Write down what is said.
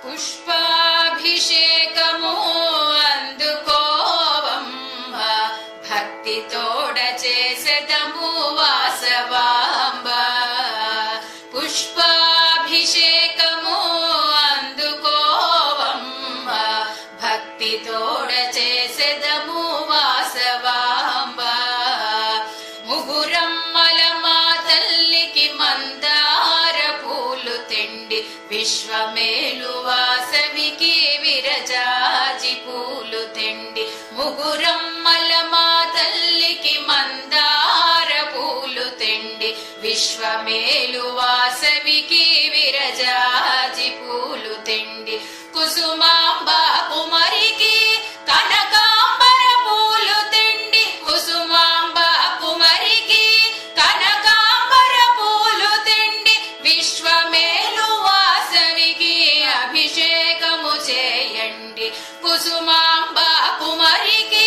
పుష్పాభిషేకము అందుకోవమ్మ భక్తితోడ చేసెదము వాసవాంబ. పుష్పాభిషేకము అందుకోవమ్మ భక్తితోడ చేసెదము వాసవాంబ. ముగురమ్మల మా తల్లికి మందార పూలు తెండి విశ్వమేలు వాసవికి విరజాజి పూలు తెండి. ముగురమ్మల మా తల్లికి మందార పూలు తెండి విశ్వమేలు వాసవికి విరజాజి పూలు తెండి. కుసుమాంబ కుమరికి కనకాంబర పూలు తెండి. కుసుమాంబ కుమరికి కనకాంబర పూలు తెండి విశ్వమేలు వాసవికి అభిషేకము చేయండి. కుసుమాంబ కుమరికి